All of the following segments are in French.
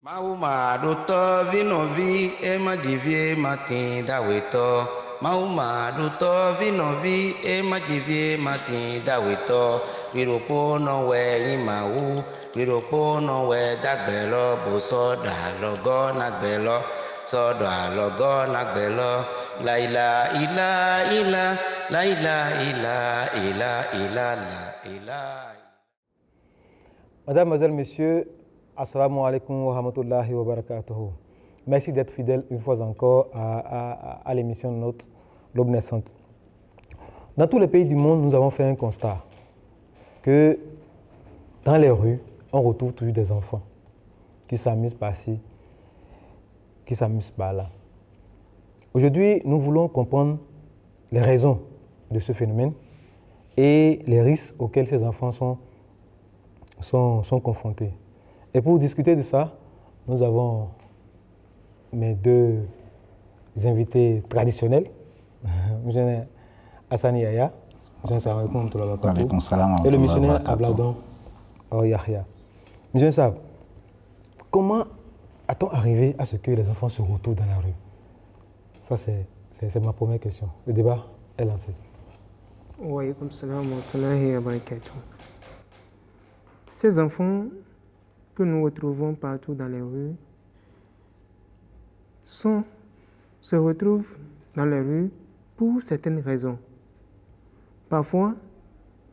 Mauma duto vinovi e majivie matin daweto. Mauma duto vinovi e majivie matin daweto. Wiropo no we imau. Wiropo no we dagbelo boso da logo nagbelo. So da logo nagbelo. Laila ila ila. Laila ila ila ila la ila. Madame, Mademoiselles, Messieurs, Assalamu alaikum wa rahmatullahi wa barakatuhu. Merci d'être fidèles une fois encore à l'émission de notre L'aube naissante. Dans tous les pays du monde, nous avons fait un constat que dans les rues, on retrouve toujours des enfants qui s'amusent par-ci, qui s'amusent par-là. Aujourd'hui, nous voulons comprendre les raisons de ce phénomène et les risques auxquels ces enfants sont confrontés. Et pour discuter de ça, nous avons mes deux invités traditionnels, M. Hassani Yaya, et le missionnaire Abladon Yahya. M. Sab, comment a-t-on arrivé à ce que les enfants se retrouvent dans la rue? Ça, c'est ma première question. Le débat est lancé. Wa alaykoum salam wa rahmatullahi wa barakatuh. Ces enfants que nous retrouvons partout dans les rues se retrouvent dans les rues pour certaines raisons. Parfois,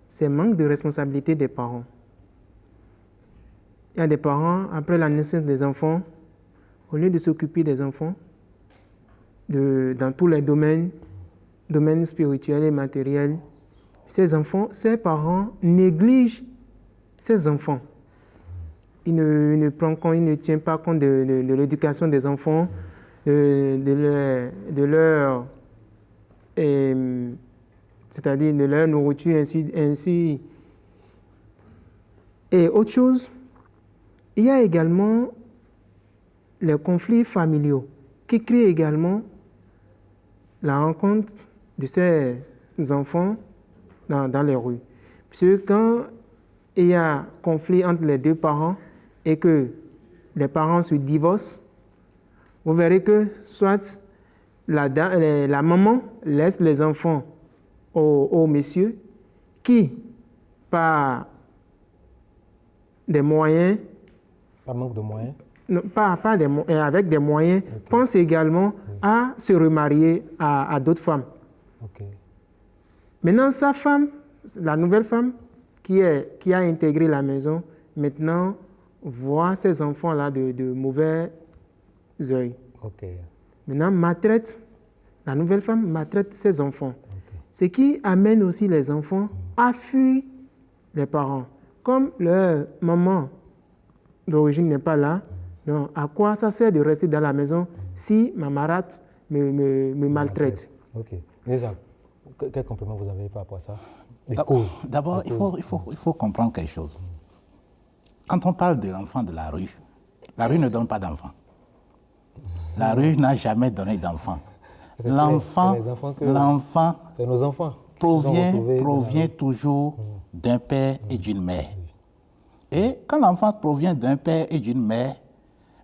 c'est manque de responsabilité des parents. Il y a des parents, après la naissance des enfants, au lieu de s'occuper des enfants, dans tous les domaines spirituels et matériels, ces parents négligent ces enfants. Il ne tient pas compte de l'éducation des enfants, c'est-à-dire de leur nourriture ainsi. Et autre chose, il y a également les conflits familiaux qui créent également la rencontre de ces enfants dans les rues. Parce que quand il y a conflit entre les deux parents et que les parents se divorcent, vous verrez que soit la maman laisse les enfants au monsieur qui, par des moyens, Pas manque de moyens. non, avec des moyens, okay, pense également à se remarier à d'autres femmes. Okay. Maintenant, sa femme, la nouvelle femme qui a intégré la maison, maintenant voit ces enfants-là de mauvais œil. Okay. Maintenant, la nouvelle femme maltraite ses enfants. Okay. Ce qui amène aussi les enfants à fuir les parents. Comme leur maman d'origine n'est pas là, donc à quoi ça sert de rester dans la maison si ma marate me maltraite? Ok. Nizam, quel complément vous avez par rapport à ça? Les causes. D'abord, il faut comprendre quelque chose. Quand on parle de l'enfant de la rue ne donne pas d'enfant. La rue n'a jamais donné d'enfant. L'enfant nos enfants provient toujours d'un père et d'une mère. Et quand l'enfant provient d'un père et d'une mère,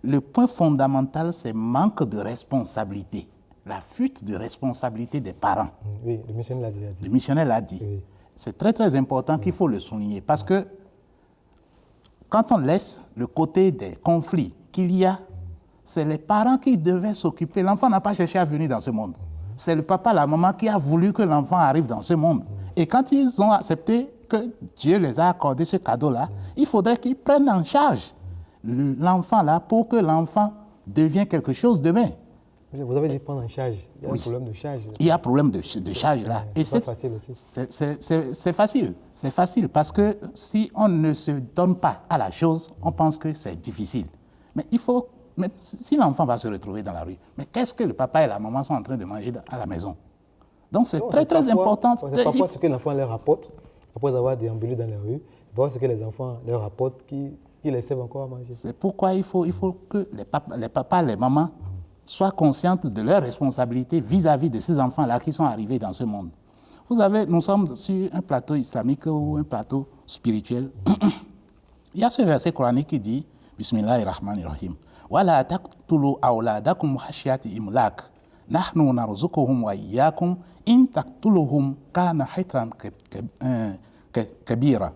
le point fondamental, c'est manque de responsabilité. La fuite de responsabilité des parents. Oui, le missionnaire l'a dit. Le missionnaire l'a dit. Oui. C'est très très important qu'il faut le souligner parce que quand on laisse le côté des conflits qu'il y a, c'est les parents qui devaient s'occuper. L'enfant n'a pas cherché à venir dans ce monde. C'est le papa, la maman qui a voulu que l'enfant arrive dans ce monde. Et quand ils ont accepté que Dieu les a accordé ce cadeau-là, il faudrait qu'ils prennent en charge l'enfant là pour que l'enfant devienne quelque chose demain. Vous avez dit prendre en charge. Il y a un problème de charge. Il y a un problème de charge là. Et c'est facile aussi. C'est facile. C'est facile parce que si on ne se donne pas à la chose, on pense que c'est difficile. Mais il faut, même si l'enfant va se retrouver dans la rue, mais qu'est-ce que le papa et la maman sont en train de manger à la maison? Donc c'est très important. C'est parfois ce que l'enfant leur rapporte, après avoir déambulé dans la rue, voir ce que les enfants leur rapportent qui les servent encore à manger. C'est pourquoi il faut que les papas, les mamans soient conscientes de leurs responsabilités vis-à-vis de ces enfants-là qui sont arrivés dans ce monde. Nous sommes sur un plateau islamique ou un plateau spirituel. Il y a ce verset coranique qui dit « Bismillahirrahmanirrahim. Wala taqtulu awladakum khashyati imlak. Nahnu narzuquhum wa iyyakum in taqtuluhum kana hitran kabira.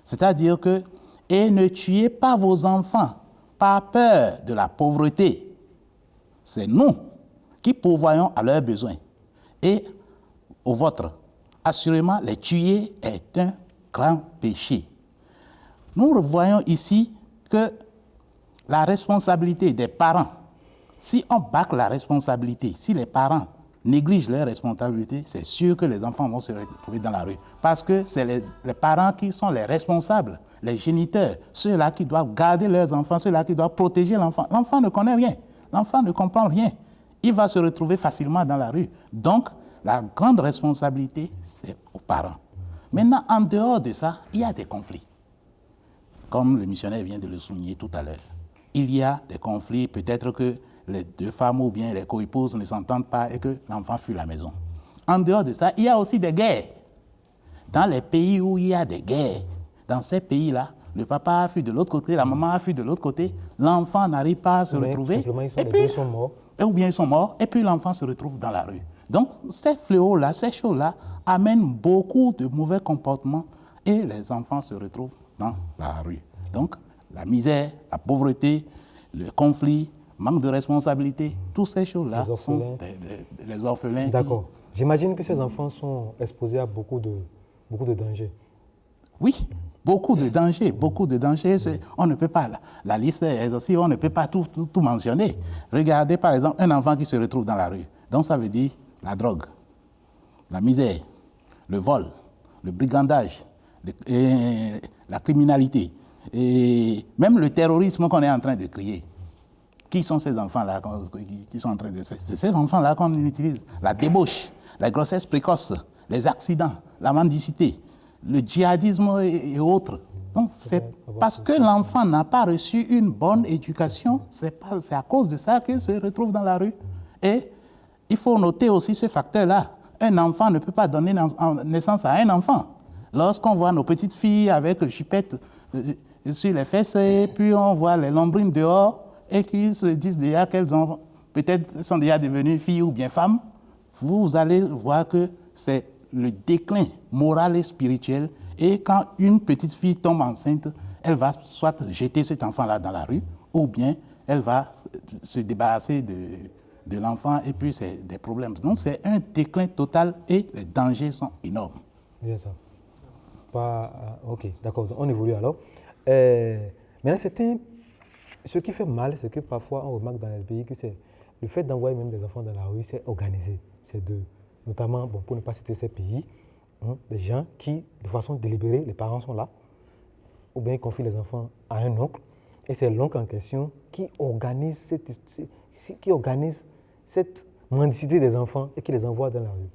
C'est-à-dire que, et ne tuez pas vos enfants par peur de la pauvreté. C'est nous qui pourvoyons à leurs besoins. Et au vôtre, assurément, les tuer est un grand péché. Nous voyons ici que la responsabilité des parents, si on bâcle la responsabilité, si les parents négligent leur responsabilité, c'est sûr que les enfants vont se retrouver dans la rue. Parce que c'est les parents qui sont les responsables, les géniteurs, ceux-là qui doivent garder leurs enfants, ceux-là qui doivent protéger l'enfant. L'enfant ne connaît rien, l'enfant ne comprend rien. Il va se retrouver facilement dans la rue. Donc, la grande responsabilité, c'est aux parents. Maintenant, en dehors de ça, il y a des conflits. Comme le missionnaire vient de le souligner tout à l'heure. Il y a des conflits, peut-être que les deux femmes ou bien les coépouses ne s'entendent pas et que l'enfant fuit la maison. En dehors de ça, il y a aussi des guerres. Dans les pays où il y a des guerres, dans ces pays-là, le papa a fui de l'autre côté, la maman a fui de l'autre côté, l'enfant n'arrive pas à se retrouver. Simplement, et puis, ils sont morts. Ou bien ils sont morts, et puis l'enfant se retrouve dans la rue. Donc, ces fléaux-là, ces choses-là, amènent beaucoup de mauvais comportements et les enfants se retrouvent dans la rue. Donc, la misère, la pauvreté, le conflit, manque de responsabilité, toutes ces choses-là sont les orphelins. D'accord. J'imagine que ces enfants sont exposés à beaucoup de dangers. Oui, beaucoup de dangers, beaucoup de dangers. On ne peut pas, la liste est aussi, on ne peut pas tout mentionner. Regardez par exemple un enfant qui se retrouve dans la rue. Donc ça veut dire la drogue, la misère, le vol, le brigandage, la criminalité, et même le terrorisme qu'on est en train de créer. Qui sont ces enfants-là qui sont en train de... C'est ces enfants-là qu'on utilise. La débauche, la grossesse précoce, les accidents, la mendicité, le djihadisme et autres. Donc c'est parce que l'enfant n'a pas reçu une bonne éducation, c'est à cause de ça qu'il se retrouve dans la rue. Et il faut noter aussi ce facteur-là. Un enfant ne peut pas donner naissance à un enfant. Lorsqu'on voit nos petites filles avec chipette sur les fesses, et puis on voit les lombrines dehors, et qui se disent déjà qu'elles ont peut-être sont déjà devenues filles ou bien femmes, vous allez voir que c'est le déclin moral et spirituel. Et quand une petite fille tombe enceinte, elle va soit jeter cet enfant-là dans la rue, ou bien elle va se débarrasser de l'enfant, et puis c'est des problèmes. Donc c'est un déclin total et les dangers sont énormes. Bien ça. Ok, d'accord, on évolue alors. Maintenant, ce qui fait mal, c'est que parfois on remarque dans les pays que c'est le fait d'envoyer même des enfants dans la rue, c'est organisé. C'est notamment, pour ne pas citer ces pays, des gens qui, de façon délibérée, les parents sont là, ou bien ils confient les enfants à un oncle, et c'est l'oncle en question qui organise cette mendicité des enfants et qui les envoie dans la rue.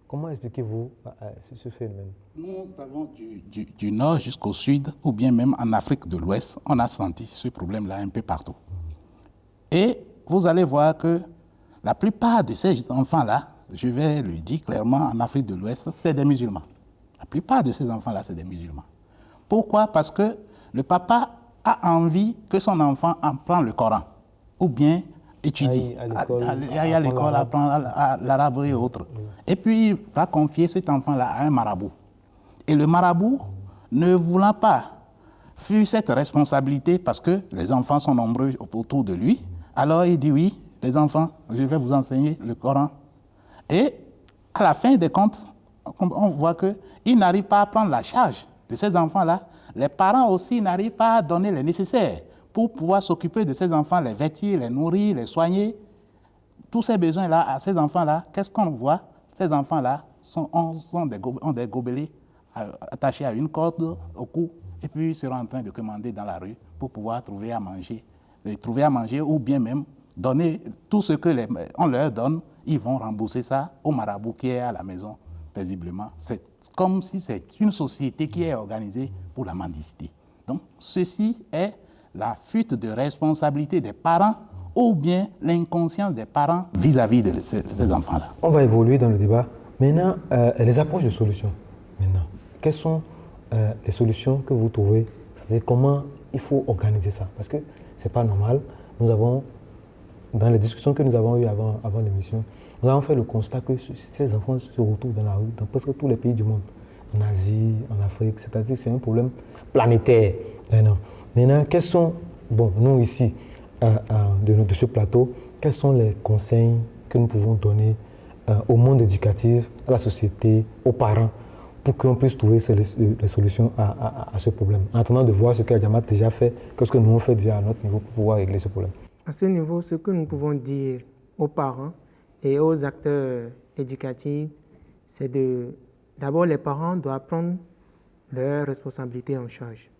Comment expliquez-vous ce phénomène? Nous avons du nord jusqu'au sud, ou bien même en Afrique de l'Ouest, on a senti ce problème-là un peu partout. Et vous allez voir que la plupart de ces enfants-là, je vais le dire clairement, en Afrique de l'Ouest, c'est des musulmans. La plupart de ces enfants-là, c'est des musulmans. Pourquoi? Parce que le papa a envie que son enfant apprenne le Coran, ou bien étudie, aille à l'école, apprendre l'arabe et autres. Et puis, il va confier cet enfant-là à un marabout. Et le marabout, ne voulant pas fuir cette responsabilité, parce que les enfants sont nombreux autour de lui, alors il dit oui, les enfants, je vais vous enseigner le Coran. Et à la fin des comptes, on voit qu'il n'arrive pas à prendre la charge de ces enfants-là. Les parents aussi n'arrivent pas à donner le nécessaire pour pouvoir s'occuper de ces enfants, les vêtir, les nourrir, les tous ces besoins-là, à ces enfants-là, qu'est-ce qu'on voit? Ces enfants-là ont des gobelets attachés à une corde au cou, et puis ils seront en train de commander dans la rue pour pouvoir trouver à manger, ou bien même donner tout ce qu'on leur donne, ils vont rembourser ça au marabout qui est à la maison paisiblement. C'est comme si c'est une société qui est organisée pour la mendicité. Donc, ceci est la fuite de responsabilité des parents ou bien l'inconscience des parents vis-à-vis de ces enfants-là. On va évoluer dans le débat. Maintenant, les approches de solutions. Maintenant, quelles sont les solutions que vous trouvez? C'est-à-dire comment il faut organiser ça? Parce que c'est pas normal. Nous avons, dans les discussions que nous avons eues avant l'émission, nous avons fait le constat que ces enfants se retrouvent dans la rue, dans presque tous les pays du monde, en Asie, en Afrique, c'est-à-dire que c'est un problème planétaire. Maintenant, quels sont, bon, nous ici, de ce plateau, quels sont les conseils que nous pouvons donner au monde éducatif, à la société, aux parents, pour qu'on puisse trouver des solutions à ce problème, en attendant de voir ce qu'Adjamat a déjà fait, qu'est-ce que nous avons fait déjà à notre niveau pour pouvoir régler ce problème. À ce niveau, ce que nous pouvons dire aux parents et aux acteurs éducatifs, c'est d'abord les parents doivent prendre leurs responsabilités en charge.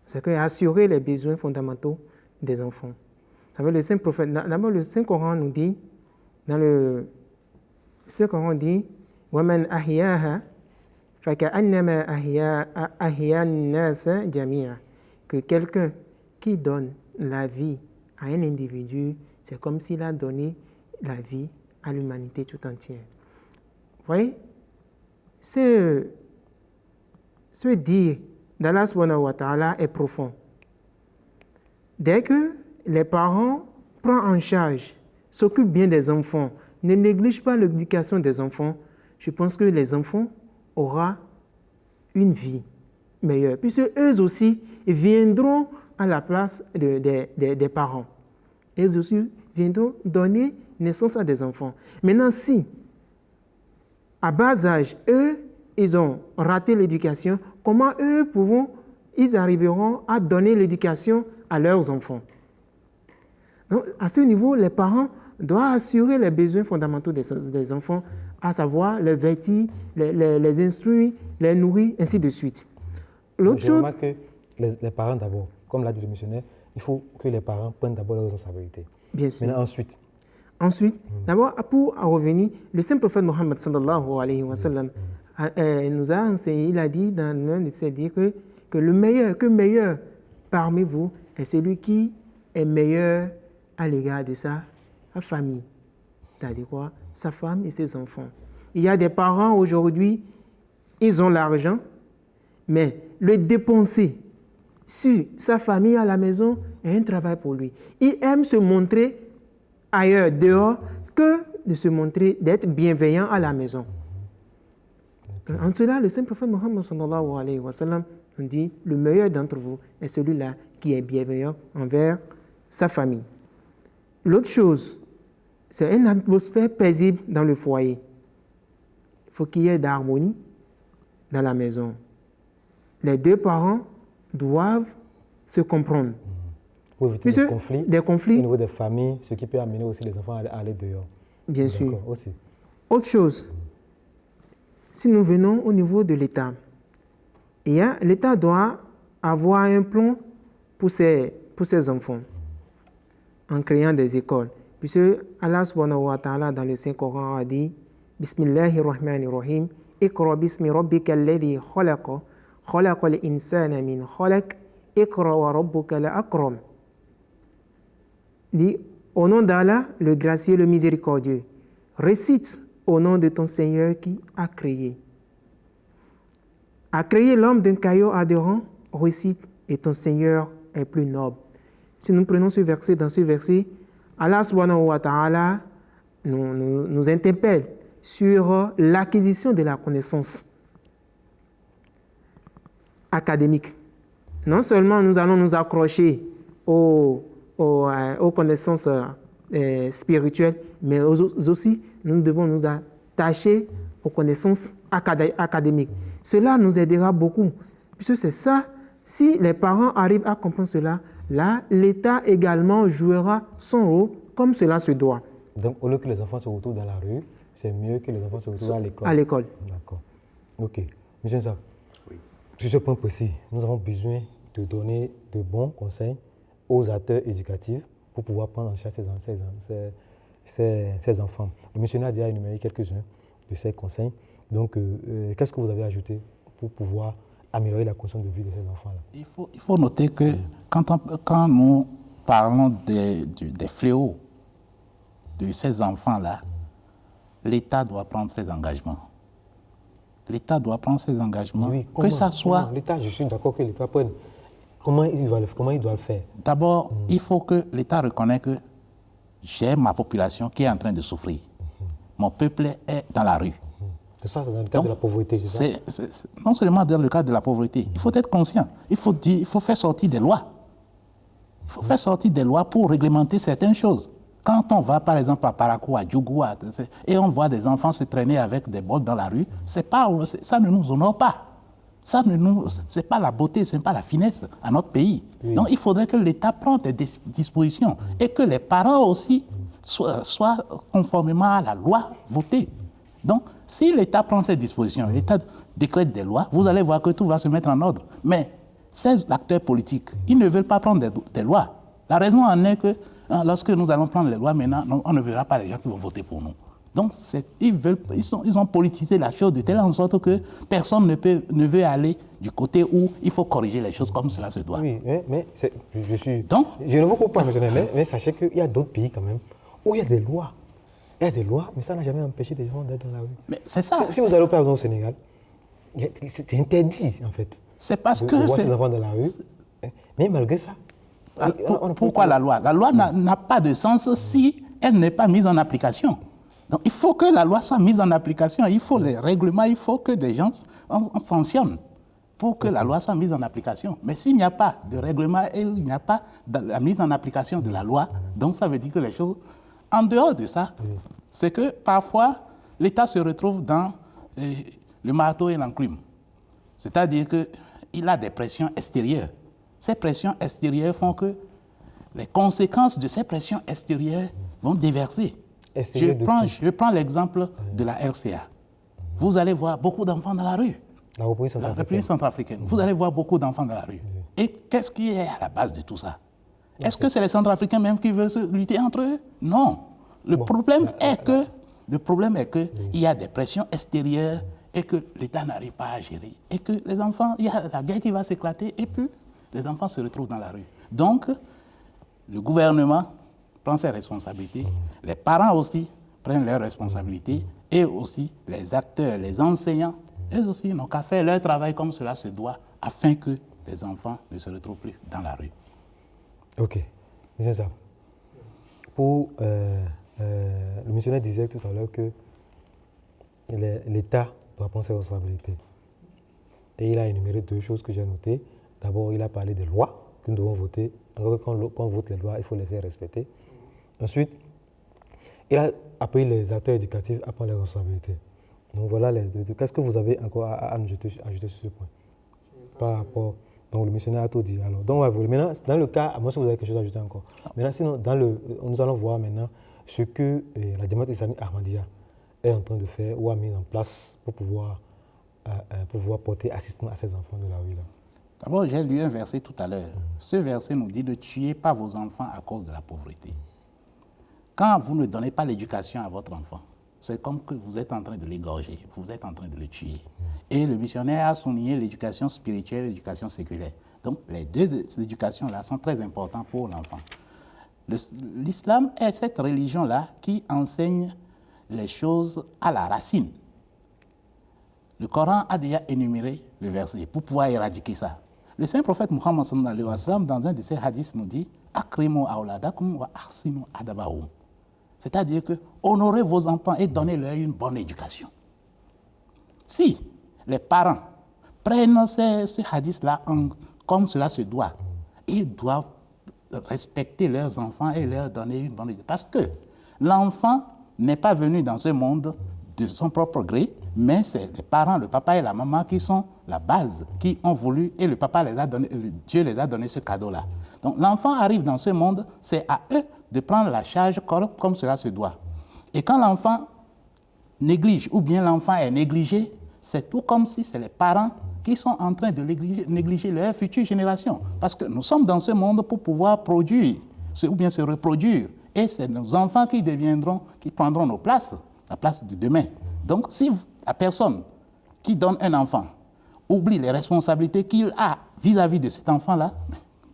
C'est assurer les besoins fondamentaux des enfants. Vous savez, le Saint Prophète, d'abord le Saint-Coran nous dit, dans le Saint-Coran dit, وَمَنْ أَحْيَاهَا فَكَأَنَّمَا أَحْيَا النَّاسَ جَمِيعًا. Que quelqu'un qui donne la vie à un individu, c'est comme s'il a donné la vie à l'humanité tout entière. Vous voyez, ce dire d'Allah subhanahu wa ta'ala est profond. Dès que les parents prennent en charge, s'occupent bien des enfants, ne négligent pas l'éducation des enfants, je pense que les enfants auront une vie meilleure. Puisque eux aussi viendront à la place des parents. Eux aussi viendront donner naissance à des enfants. Maintenant, si, à bas âge, eux, ils ont raté l'éducation, comment ils arriveront à donner l'éducation à leurs enfants? Donc, à ce niveau, les parents doivent assurer les besoins fondamentaux des enfants, à savoir les vêtir, les instruire, les nourrir, ainsi de suite. L'autre chose... remarque que les parents d'abord, comme l'a dit le missionnaire, il faut que les parents prennent d'abord leurs responsabilités. Bien sûr. Maintenant, ensuite, d'abord, pour en revenir, le saint prophète Mohammed sallallahu alayhi wa sallam nous a enseigné, il a dit dans l'un de ses dires que le meilleur parmi vous est celui qui est meilleur à l'égard de sa famille. C'est-à-dire quoi? Sa femme et ses enfants. Il y a des parents aujourd'hui, ils ont l'argent, mais le dépenser sur sa famille à la maison est un travail pour lui. Il aime se montrer ailleurs, dehors, que de se montrer, d'être bienveillant à la maison. En cela, le saint prophète Mohammed sallallahu alayhi wa sallam nous dit, le meilleur d'entre vous est celui-là qui est bienveillant envers sa famille. L'autre chose, c'est une atmosphère paisible dans le foyer. Il faut qu'il y ait d'harmonie dans la maison. Les deux parents doivent se comprendre. Pour éviter des conflits au niveau des familles, ce qui peut amener aussi les enfants à aller dehors. Bien sûr. Aussi. Autre chose, si nous venons au niveau de l'État, l'État doit avoir un plan pour ses enfants en créant des écoles. Puisque Allah subhanahu wa ta'ala dans le Saint-Coran a dit Bismillahirrahmanirrahim Iqra bismi rabbika alladhi khalaqa khalaqal insana min khalaq Iqra wa rabbuka al-akram. Dit au nom d'Allah, le gracieux, le miséricordieux, récite au nom de ton Seigneur qui a créé. A créé l'homme d'un caillou adhérent, récite, et ton Seigneur est plus noble. Si nous prenons ce verset, dans ce verset, Allah subhanahu wa ta'ala nous interpelle sur l'acquisition de la connaissance académique. Non seulement nous allons nous accrocher aux connaissances spirituelles, mais aussi nous devons nous attacher aux connaissances académiques. Cela nous aidera beaucoup, puisque c'est ça, si les parents arrivent à comprendre cela, là, l'État également jouera son rôle comme cela se doit. Donc, au lieu que les enfants se retrouvent dans la rue, c'est mieux que les enfants se retrouvent à l'école. À l'école. D'accord. OK. Monsieur Nsab, sur ce point précis, nous avons besoin de donner de bons conseils aux acteurs éducatifs pour pouvoir prendre en charge ces enfants. Le missionnaire a déjà énuméré quelques-uns de ces conseils. Donc, qu'est-ce que vous avez ajouté pour pouvoir améliorer la condition de vie de ces enfants-là? Il faut noter que quand nous parlons des fléaux de ces enfants-là, l'État doit prendre ses engagements. L'État doit prendre ses engagements. Oui, que ça soit... L'État, je suis d'accord que l'État prenne. Comment il doit le faire? D'abord, il faut que l'État reconnaisse que j'ai ma population qui est en train de souffrir. Mon peuple est dans la rue. C'est ça, c'est dans le cadre de la pauvreté, c'est ça? Non seulement dans le cadre de la pauvreté, il faut être conscient. Il faut faire sortir des lois. Il faut faire sortir des lois pour réglementer certaines choses. Quand on va, par exemple, à Parakou, à Djougou, et on voit des enfants se traîner avec des bols dans la rue, ça ne nous honore pas. Ce n'est pas la beauté, ce n'est pas la finesse à notre pays. Oui. Donc il faudrait que l'État prenne des dispositions et que les parents aussi soient conformément à la loi votée. Donc si l'État prend ces dispositions, l'État décrète des lois, vous allez voir que tout va se mettre en ordre. Mais ces acteurs politiques, ils ne veulent pas prendre des lois. La raison en est que lorsque nous allons prendre les lois maintenant, on ne verra pas les gens qui vont voter pour nous. Donc, ils ont politisé la chose de telle en sorte que personne ne veut aller du côté où il faut corriger les choses comme cela se doit. Oui, mais je ne vous coupe pas, mais sachez qu'il y a d'autres pays quand même où il y a des lois. Il y a des lois, mais ça n'a jamais empêché des gens d'être dans la rue. Mais c'est ça. Si vous allez par exemple au Sénégal, c'est interdit en fait. C'est parce que voir ces enfants dans la rue. Mais malgré ça. Pourquoi la loi? La loi n'a pas de sens si elle n'est pas mise en application. Donc, il faut que la loi soit mise en application, il faut les règlements, il faut que des gens sanctionnent pour que la loi soit mise en application. Mais s'il n'y a pas de règlement et il n'y a pas de la mise en application de la loi, donc ça veut dire que les choses... En dehors de ça, c'est que parfois, l'État se retrouve dans le marteau et l'enclume. C'est-à-dire qu'il a des pressions extérieures. Ces pressions extérieures font que les conséquences de ces pressions extérieures vont déverser. Je prends l'exemple de la RCA. Vous allez voir beaucoup d'enfants dans la rue. La République centrafricaine. Vous allez voir beaucoup d'enfants dans la rue. Et qu'est-ce qui est à la base de tout ça? Est-ce que c'est les Centrafricains même qui veulent se lutter entre eux? Non. Le problème est que il y a des pressions extérieures et que l'État n'arrive pas à gérer. Et que les enfants, il y a la guerre qui va s'éclater et puis les enfants se retrouvent dans la rue. Donc, le gouvernement prend ses responsabilités, les parents aussi prennent leurs responsabilités et aussi les acteurs, les enseignants, eux aussi n'ont qu'à faire leur travail comme cela se doit afin que les enfants ne se retrouvent plus dans la rue. Ok, c'est ça. Le missionnaire disait tout à l'heure que l'État doit prendre ses responsabilités. Et il a énuméré deux choses que j'ai notées. D'abord, il a parlé des lois que nous devons voter. Quand on vote les lois, il faut les faire respecter. Ensuite, il a appelé les acteurs éducatifs à prendre leurs responsabilités. Donc voilà les deux. Qu'est-ce que vous avez encore à ajouter sur ce point? Par rapport... Donc le missionnaire a tout dit. Alors, donc, maintenant, dans le cas, à moins que vous avez quelque chose à ajouter encore. Maintenant, sinon, nous allons voir maintenant ce que la Jamaat islamique Ahmadiyya est en train de faire ou a mis en place pour pouvoir porter assistance à ces enfants de la rue. D'abord, j'ai lu un verset tout à l'heure. Ce verset nous dit « Ne tuez pas vos enfants à cause de la pauvreté ». Quand vous ne donnez pas l'éducation à votre enfant, c'est comme que vous êtes en train de l'égorger, vous êtes en train de le tuer. Et le missionnaire a souligné l'éducation spirituelle et l'éducation séculaire. Donc, les deux éducations-là sont très importantes pour l'enfant. L'islam est cette religion-là qui enseigne les choses à la racine. Le Coran a déjà énuméré le verset pour pouvoir éradiquer ça. Le saint prophète Muhammad sallallahu alayhi wa sallam, dans un de ses hadiths, nous dit « Akrimu awladakum wa ahsinu adabahum ». C'est-à-dire que honorez vos enfants et donnez-leur une bonne éducation. Si les parents prennent ce hadith-là comme cela se doit, ils doivent respecter leurs enfants et leur donner une bonne éducation. Parce que l'enfant n'est pas venu dans ce monde de son propre gré, mais c'est les parents, le papa et la maman qui sont la base, qui ont voulu, et le papa les a donné, Dieu les a donné ce cadeau-là. Donc l'enfant arrive dans ce monde, c'est à eux de prendre la charge comme cela se doit. Et quand l'enfant néglige, ou bien l'enfant est négligé, c'est tout comme si c'est les parents qui sont en train de négliger leur future génération. Parce que nous sommes dans ce monde pour pouvoir produire, ou bien se reproduire. Et c'est nos enfants qui prendront nos places, la place de demain. Donc si la personne qui donne un enfant oublie les responsabilités qu'il a vis-à-vis de cet enfant-là,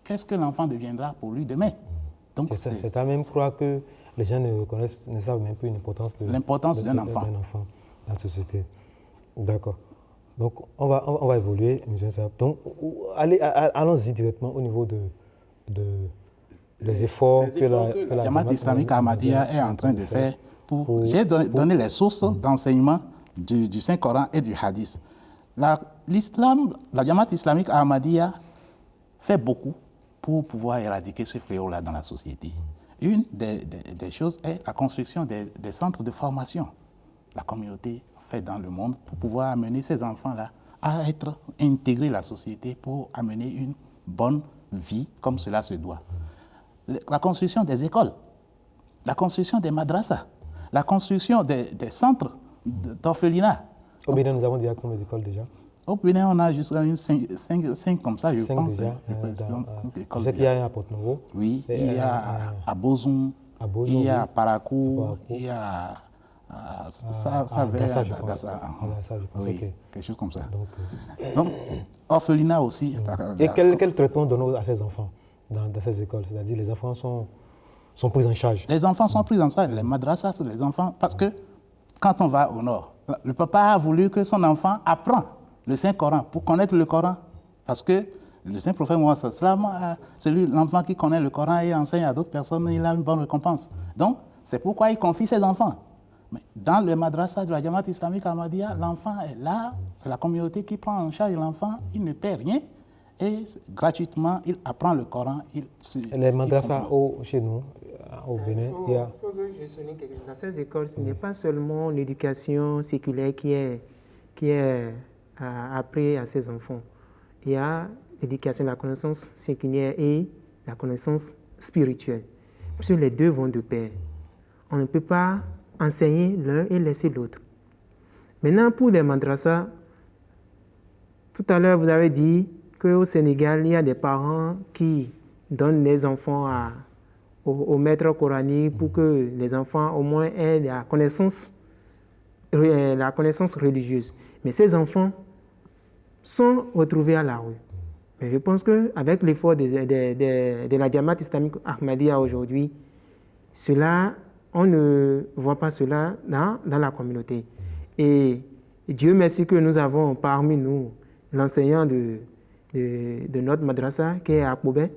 qu'est-ce que l'enfant deviendra pour lui demain? C'est à même croire que les gens ne savent même plus l'importance d'un enfant dans la société. D'accord. Donc, on va évoluer, M. Sab. Donc, allons-y directement au niveau des efforts que la Jamaat islamique Ahmadiyya est en train de faire. J'ai donné les sources d'enseignement du Saint-Coran et du Hadith. La Jamaat islamique Ahmadiyya fait beaucoup pour pouvoir éradiquer ce fléau-là dans la société. Une des choses est la construction des centres de formation. La communauté fait dans le monde pour pouvoir amener ces enfants-là à intégrer la société pour amener une bonne vie comme cela se doit. La construction des écoles, la construction des madrasas, la construction des centres d'orphelinat. Au Bénin, nous avons déjà combien d'écoles déjà? Au Bénin, on a jusqu'à 5 comme ça, je pense. Déjà. Je sais qu'il y a un à Porte-Nouveau. Oui, il y a à Bozon, il y a à Parakou, il y a à Dassa, je pense. Oui, quelque chose comme ça. Donc, orphelinat aussi. Et quel traitement donne à ces enfants dans ces écoles? C'est-à-dire les enfants sont pris en charge? Les enfants sont pris en charge, les madrasas, les enfants, parce que quand on va au nord, le papa a voulu que son enfant apprenne le Saint-Coran pour connaître le Coran, parce que le Saint-Prophète Mohammed l'enfant qui connaît le Coran et enseigne à d'autres personnes, il a une bonne récompense. Donc, c'est pourquoi il confie ses enfants. Mais dans le madrasa de la Jamaat islamique Ahmadiyya, l'enfant est là, c'est la communauté qui prend en charge l'enfant, il ne paie rien, et gratuitement, il apprend le Coran. Les madrasas chez nous, au Bénin, il y a... faut que je souligne quelque chose. Dans ces écoles, ce n'est pas seulement l'éducation séculaire qui est apprise à ces enfants. Il y a l'éducation, la connaissance séculaire et la connaissance spirituelle. Parce que les deux vont de pair. On ne peut pas enseigner l'un et laisser l'autre. Maintenant, pour les madrasas, tout à l'heure, vous avez dit qu'au Sénégal, il y a des parents qui donnent les enfants au maître coranique pour que les enfants au moins aient la connaissance religieuse. Mais ces enfants sont retrouvés à la rue. Mais je pense qu'avec l'effort de la Jamaat islamique Ahmadiyya aujourd'hui, on ne voit pas cela dans la communauté. Et Dieu merci que nous avons parmi nous l'enseignant de notre madrasa qui est à Koubé.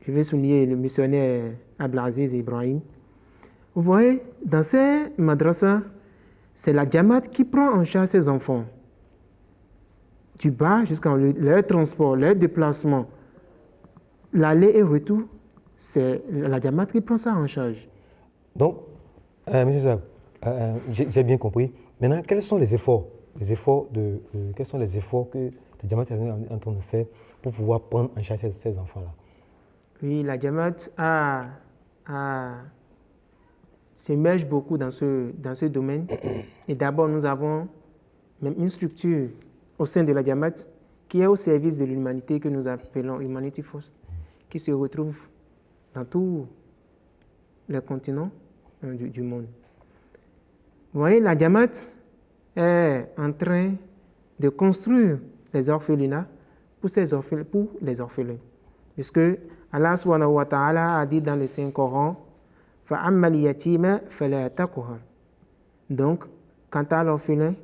Je vais souligner le missionnaire Abdelaziz Ibrahim. Vous voyez, dans ces madrasas, c'est la Jamaat qui prend en charge ces enfants. Du bas jusqu'à leur transport, leur déplacement, l'aller et retour, c'est la Jamaat qui prend ça en charge. Donc, M. Zab, j'ai bien compris. Maintenant, quels sont les efforts que la Jamaat est en train de faire pour pouvoir prendre en charge ces enfants-là? Oui, la Jamaat s'émerge beaucoup dans ce domaine. Et d'abord, nous avons même une structure au sein de la Jamaat qui est au service de l'humanité que nous appelons Humanity First, qui se retrouve dans tous les continents du monde. Vous voyez, la Jamaat est en train de construire les orphelinats pour les orphelins. Parce que Allah subhanahu wa ta'ala a dit dans le Saint-Coran, فَأَمَّا الْيَتِيمَ فَلَا تَقْهَرْ. Donc, quant à l'orphelin,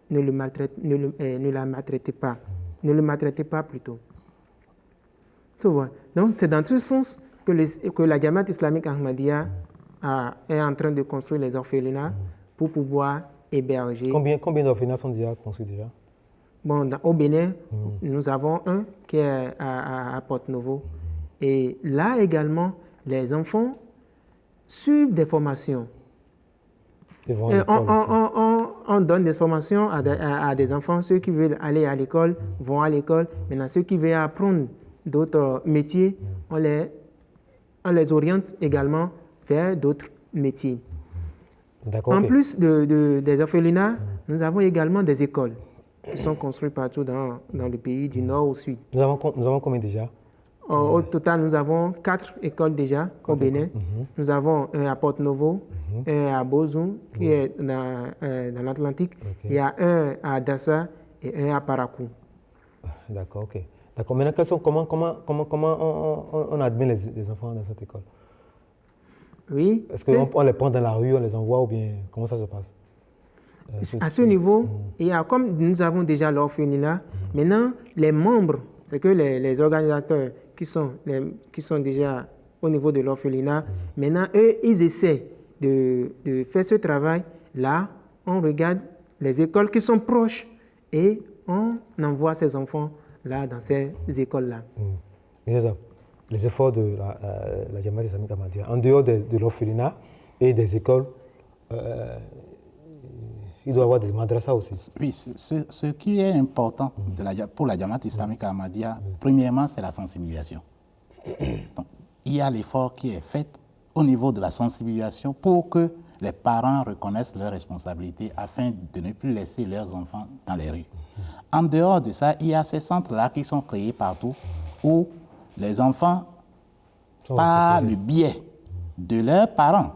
ne la maltraitez pas. Ne le maltraitez pas plutôt. Donc, c'est dans ce sens que la Jamaat islamique Ahmadiyya est en train de construire les orphelinats pour pouvoir héberger. Combien d'orphelinats sont déjà construits déjà? Bon, au Bénin, nous avons un qui est à Porte-Nouveau. Et là également, les enfants suivent des formations. On donne des formations à des enfants. Ceux qui veulent aller à l'école vont à l'école. Maintenant, ceux qui veulent apprendre d'autres métiers, on les oriente également vers d'autres métiers. En plus des orphelinats, nous avons également des écoles qui sont construites partout dans le pays, du nord au sud. Nous avons combien déjà? Au total, nous avons 4 écoles déjà au Bénin. Nous avons un à Porte-Nouveau, un à Bozon, qui est dans l'Atlantique. Il y a un à Dassa et un à Parakou. D'accord, ok. D'accord. Maintenant, comment on admet les enfants dans cette école? Oui. Est-ce qu'on les prend dans la rue, on les envoie ou bien comment ça se passe? À ce niveau, comme nous avons déjà l'orphelinat, maintenant, les membres, c'est que les organisateurs qui sont déjà au niveau de l'orphelinat, maintenant, eux, ils essaient de faire ce travail. Là, on regarde les écoles qui sont proches et on envoie ces enfants là dans ces écoles-là. C'est ça. Les efforts de la Jamaat islamique ahmadiyya, en dehors de l'orphelinat et des écoles, il doit y avoir des madrasas aussi. Oui, ce qui est important pour la Jamaat islamique ahmadiyya, premièrement, c'est la sensibilisation. Donc, il y a l'effort qui est fait au niveau de la sensibilisation pour que les parents reconnaissent leurs responsabilités afin de ne plus laisser leurs enfants dans les rues. En dehors de ça, il y a ces centres-là qui sont créés partout où les enfants, par le biais de leurs parents,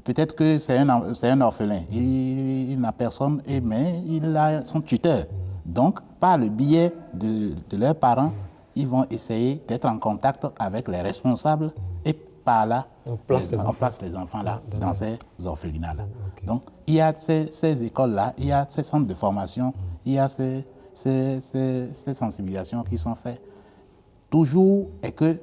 peut-être que c'est un orphelin, il n'a personne, mais il a son tuteur. Donc, par le biais de leurs parents, ils vont essayer d'être en contact avec les responsables et par là, on place les enfants là, dans ces orphelinats-là. Okay. Donc, il y a ces écoles-là, il y a ces centres de formation, il y a ces sensibilisations qui sont faites. Toujours est que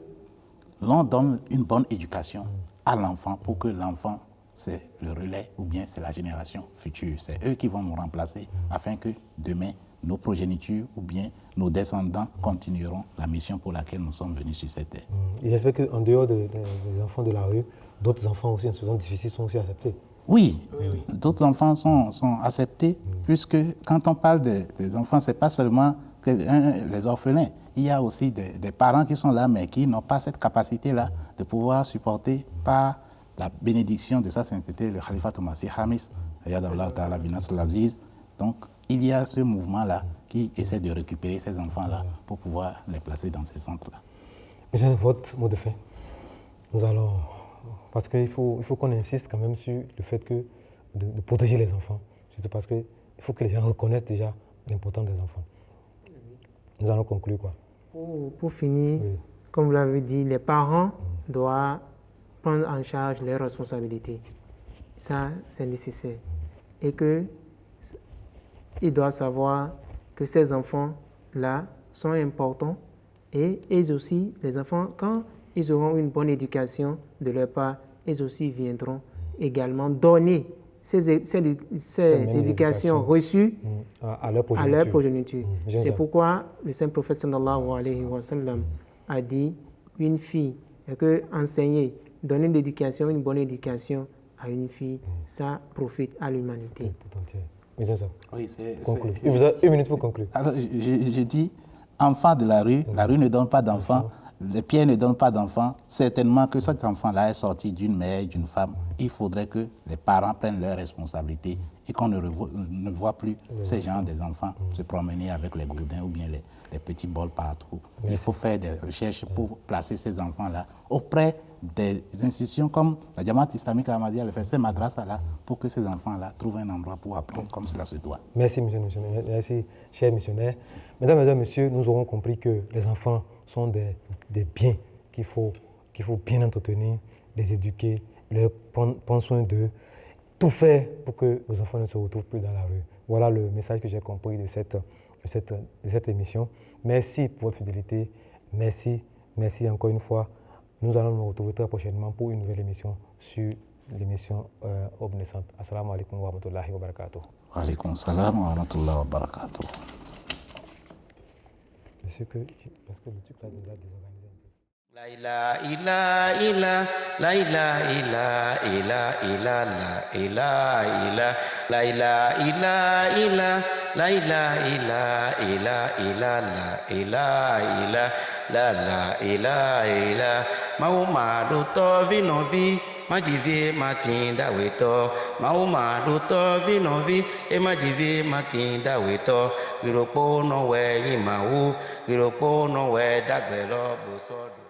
l'on donne une bonne éducation à l'enfant pour que l'enfant, c'est le relais ou bien c'est la génération future. C'est eux qui vont nous remplacer afin que demain, nos progénitures ou bien nos descendants continueront la mission pour laquelle nous sommes venus sur cette terre. Et j'espère qu'en dehors des enfants de la rue, d'autres enfants aussi en situation difficile sont aussi acceptés. Oui, d'autres enfants sont acceptés, puisque quand on parle des enfants, ce n'est pas seulement les orphelins. Il y a aussi des parents qui sont là, mais qui n'ont pas cette capacité-là de pouvoir supporter par la bénédiction de sa sainteté, le Khalifa Masih Hamis, Ayadallah Ta'ala Binas Laziz. Donc, il y a ce mouvement-là qui essaie de récupérer ces enfants-là pour pouvoir les placer dans ces centres-là. Monsieur, votre mot de fin. Nous allons... Parce qu'il faut qu'on insiste quand même sur le fait de protéger les enfants. Surtout parce qu'il faut que les gens reconnaissent déjà l'importance des enfants. Nous allons conclure quoi. Pour finir, comme vous l'avez dit, les parents doivent prendre en charge leurs responsabilités. Ça, c'est nécessaire. Et qu'ils doivent savoir que ces enfants-là sont importants et ils aussi, les enfants, quand ils auront une bonne éducation de leur part, ils aussi viendront également donner ces éducations reçues à leur progéniture. C'est pourquoi le saint prophète sallallahu alayhi wa sallam a dit une fille, que enseigner, donner l'éducation, une bonne éducation à une fille, ça profite à l'humanité. Oui, il vous a une minute pour conclure. Alors, j'ai dit, enfant de la rue ne donne pas d'enfants. Les pierres ne donnent pas d'enfants. Certainement que cet enfant-là est sorti d'une mère et d'une femme. Il faudrait que les parents prennent leurs responsabilités et qu'on ne voit plus ces gens des enfants se promener avec les gourdins ou bien les petits bols partout. Merci. Il faut faire des recherches pour placer ces enfants-là auprès des institutions comme la Jamaat islamique ahmadiyya le fait, ces madrasas-là, pour que ces enfants-là trouvent un endroit pour apprendre comme cela se doit. Merci, monsieur le missionnaire. Merci, cher missionnaire. Mesdames et messieurs, nous aurons compris que les enfants sont des biens qu'il faut bien entretenir, les éduquer, leur prendre soin d'eux, tout faire pour que nos enfants ne se retrouvent plus dans la rue. Voilà le message que j'ai compris de cette émission. Merci pour votre fidélité. Merci encore une fois. Nous allons nous retrouver très prochainement pour une nouvelle émission sur l'émission Aube naissante. Assalamu alaikum wa rahmatullahi wa barakatuh. Wa alaikum salam wa rahmatullahi wa barakatuh. Parce que le truc là, nous a désorganisé un peu. La ilaha illa illa, la ilaha illa illa illa, la ilaha illa, la ilaha illa illa, la ilaha illa illa illa, la ilaha illa, la ilaha illa, Muhammadu Tobinobi. Majivie matinda weto, mauma duto vinovi, e majivie matinda weto, viropo no we imau, viropo no we dagbelo busodu.